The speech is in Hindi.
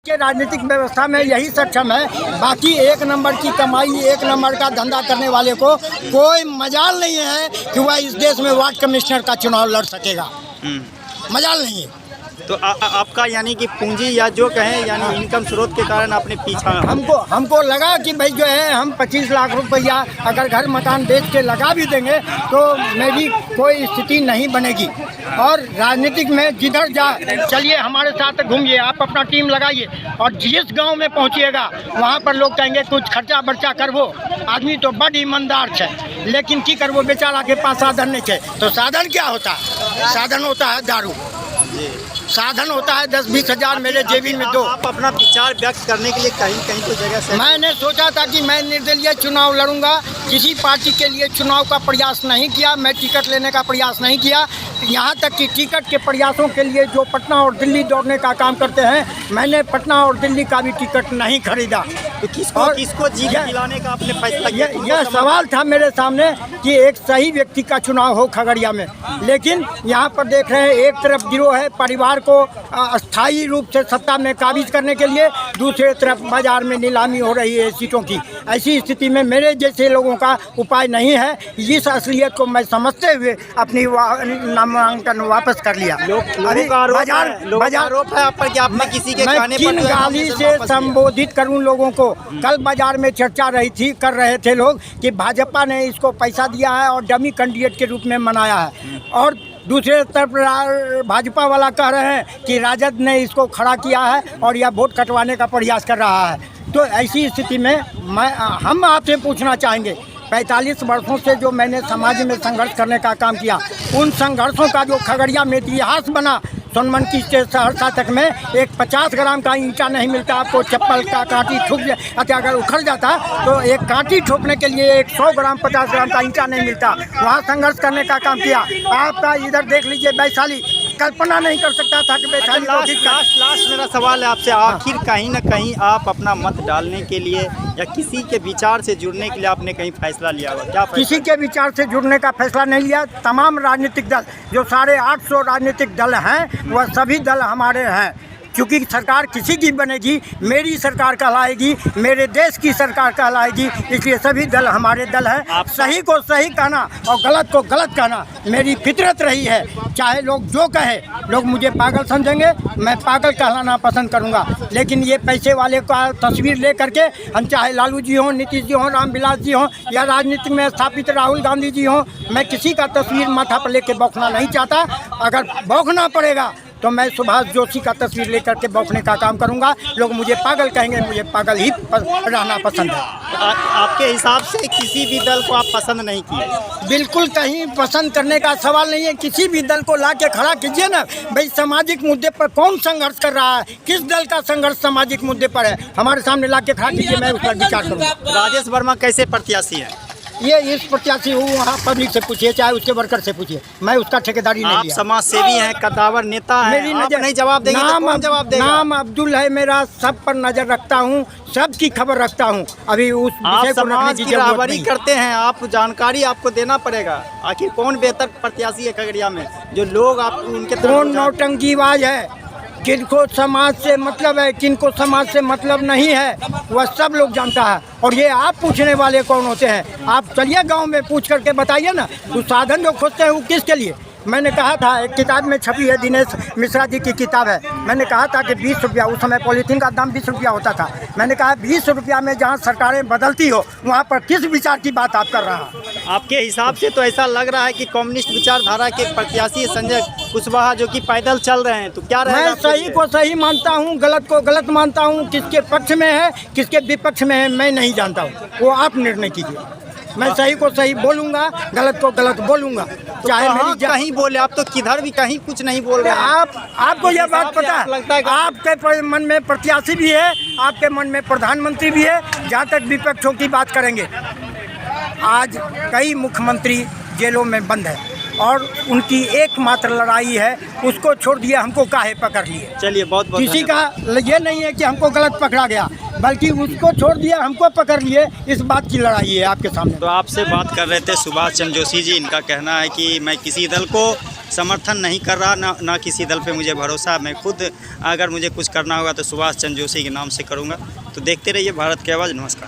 के राजनीतिक व्यवस्था में यही सक्षम है। बाकी एक नंबर की कमाई, एक नंबर का धंधा करने वाले को कोई मजाल नहीं है कि वह इस देश में वार्ड कमिश्नर का चुनाव लड़ सकेगा। मजाल नहीं है। तो आपका यानी कि पूंजी या जो कहें यानी इनकम स्रोत के कारण आपने पीछा हमको लगा कि भाई जो है हम 25 लाख रुपया अगर घर मकान बेच के लगा भी देंगे तो मेरी कोई स्थिति नहीं बनेगी। और राजनीतिक में जिधर जा चलिए हमारे साथ घूमिए, आप अपना टीम लगाइए और जिस गांव में पहुंचिएगा वहां पर लोग कहेंगे कुछ खर्चा बर्चा करवो। आदमी तो बड़ ईमानदार है, लेकिन की करवो, बेचारा के पास साधन नहीं है। तो साधन क्या होता है? साधन होता है दारू, साधन होता है 10-20 हज़ार मेरे जेबी में दो। आप अपना विचार व्यक्त करने के लिए कहीं कहीं तो जगह से मैंने सोचा था कि मैं निर्दलीय चुनाव लड़ूंगा, किसी पार्टी के लिए चुनाव का प्रयास नहीं किया, मैं टिकट लेने का प्रयास नहीं किया। यहाँ तक कि टिकट के प्रयासों के लिए जो पटना और दिल्ली दौड़ने का काम करते हैं, मैंने पटना और दिल्ली का भी टिकट नहीं खरीदा। तो किसको जीत दिलाने का आपने फैसला किया? यह सवाल था मेरे सामने कि एक सही व्यक्ति का चुनाव हो खगड़िया में, लेकिन यहाँ पर देख रहे हैं एक तरफ गिरोह है परिवार को अस्थायी रूप से सत्ता में काबिज करने के लिए, दूसरे तरफ बाजार में नीलामी हो रही है सीटों की। ऐसी स्थिति में मेरे जैसे लोगों का उपाय नहीं है। इस असलियत को मैं समझते हुए अपनी नामांकन वापस कर लिया। आरोप है आप पर कि आपने किसी के कहने पर किन गाली से संबोधित करूं लोगों को? कल बाजार में चर्चा कर रहे थे लोग कि भाजपा ने इसको पैसा दिया है और डमी कैंडिडेट के रूप में मनाया है, और दूसरे तरफ भाजपा वाला कह रहे हैं कि राजद ने इसको खड़ा किया है और यह वोट कटवाने का प्रयास कर रहा है। तो ऐसी स्थिति में हम आपसे पूछना चाहेंगे, 45 वर्षों से जो मैंने समाज में संघर्ष करने का काम किया, उन संघर्षों का जो खगड़िया में इतिहास बना, सोनमनकी से सहरसा तक में एक 50 ग्राम का ईंटा नहीं मिलता आपको, चप्पल का कांटी ठोक अगर उखड़ जाता तो एक कांटी ठोकने के लिए 100 ग्राम 50 ग्राम का ईंटा नहीं मिलता। वहाँ संघर्ष करने का काम किया। आपका इधर देख लीजिए, वैशाली कल्पना नहीं कर सकता था कि वैशाली लास्ट मेरा सवाल है आपसे, आखिर कहीं ना कहीं आप अपना मत डालने के लिए या किसी के विचार से जुड़ने के लिए आपने कहीं फैसला लिया हुआ? क्या किसी के विचार से जुड़ने का फैसला नहीं लिया। तमाम राजनीतिक दल जो 850 राजनीतिक दल हैं वह सभी दल हमारे हैं। क्योंकि सरकार किसी की बनेगी, मेरी सरकार कहलाएगी, मेरे देश की सरकार कहलाएगी, इसलिए सभी दल हमारे दल हैं। सही को सही कहना और गलत को गलत कहना मेरी फितरत रही है। चाहे लोग जो कहे, लोग मुझे पागल समझेंगे, मैं पागल कहलाना पसंद करूंगा। लेकिन ये पैसे वाले का तस्वीर ले करके हम चाहे लालू जी हों, नीतीश जी हों, रामविलास जी हों या राजनीति में स्थापित राहुल गांधी जी हों, मैं किसी का तस्वीर माथा पर लेके बौखना नहीं चाहता। अगर बौखना पड़ेगा तो मैं सुभाष जोशी का तस्वीर लेकर के बौखने का काम करूंगा। लोग मुझे पागल कहेंगे, मुझे पागल ही रहना पसंद है। आपके हिसाब से किसी भी दल को आप पसंद नहीं किए? बिल्कुल कहीं पसंद करने का सवाल नहीं है। किसी भी दल को ला के खड़ा कीजिए ना भाई, सामाजिक मुद्दे पर कौन संघर्ष कर रहा है, किस दल का संघर्ष सामाजिक मुद्दे पर है, हमारे सामने ला के खड़ा कीजिए, मैं उस पर विचार करूँगा। राजेश वर्मा कैसे प्रत्याशी है? ये इस प्रत्याशी हूँ, वहाँ पब्लिक से पूछिए, चाहे उसके वर्कर से पूछिए, मैं उसका ठेकेदारी नहीं लिया। आप समाज सेवी हैं, कद्दावर नेता हैं, मेरी नजर नहीं जवाब देंगे तो कौन जवाब देगा? नाम अब्दुल है मेरा, सब पर नजर रखता हूँ, सबकी खबर रखता हूँ। अभी उस आप समाज की राहबरी करते हैं, आप जानकारी आपको देना पड़ेगा। आखिर कौन बेहतर प्रत्याशी है खगड़िया में, जो लोग आप उनके कौन नौटंकीबाज है, किनको समाज से मतलब है, किनको समाज से मतलब नहीं है, वह सब लोग जानता है। और ये आप पूछने वाले कौन होते हैं? आप चलिए गांव में पूछ करके बताइए ना। तो साधन जो खोजते हैं वो किसके लिए? मैंने कहा था, एक किताब में छपी है, दिनेश मिश्रा जी की किताब है, मैंने कहा था कि 20 रुपया, उस समय पॉलीथीन का दाम 20 रुपया होता था, मैंने कहा 20 रुपया में जहाँ सरकारें बदलती हो वहाँ पर किस विचार की बात आप कर रहा हैं? आपके हिसाब से तो ऐसा लग रहा है कि कम्युनिस्ट विचारधारा के प्रत्याशी संजय कुशवाहा जो कि पैदल चल रहे हैं, तो क्या रहेगा? मैं सही को सही मानता हूँ, गलत को गलत मानता हूँ। किसके पक्ष में है, किसके विपक्ष में है, मैं नहीं जानता हूँ, वो आप निर्णय कीजिए। मैं सही को सही बोलूँगा, गलत को गलत बोलूँगा। तो चाहे मेरी कहीं बोले, आप तो किधर भी कहीं कुछ नहीं बोल रहे हैं। आपको यह बात पता है, आपके मन में प्रत्याशी भी है, आपके मन में प्रधानमंत्री भी है। जहाँ तक विपक्षों की बात करेंगे, आज कई मुख्यमंत्री जेलों में बंद है और उनकी एकमात्र लड़ाई है, उसको छोड़ दिया, हमको काहे पकड़ लिए। चलिए, बहुत किसी का ये नहीं है कि हमको गलत पकड़ा गया, बल्कि उसको छोड़ दिया, हमको पकड़ लिए, इस बात की लड़ाई है आपके सामने। तो आपसे बात कर रहे थे सुभाष चंद्र जोशी जी, इनका कहना है कि मैं किसी दल को समर्थन नहीं कर रहा, ना किसी दल पे मुझे भरोसा। मैं खुद अगर मुझे कुछ करना होगा तो सुभाष चंद्र जोशी के नाम से करूँगा। तो देखते रहिए भारत की आवाज़। नमस्कार।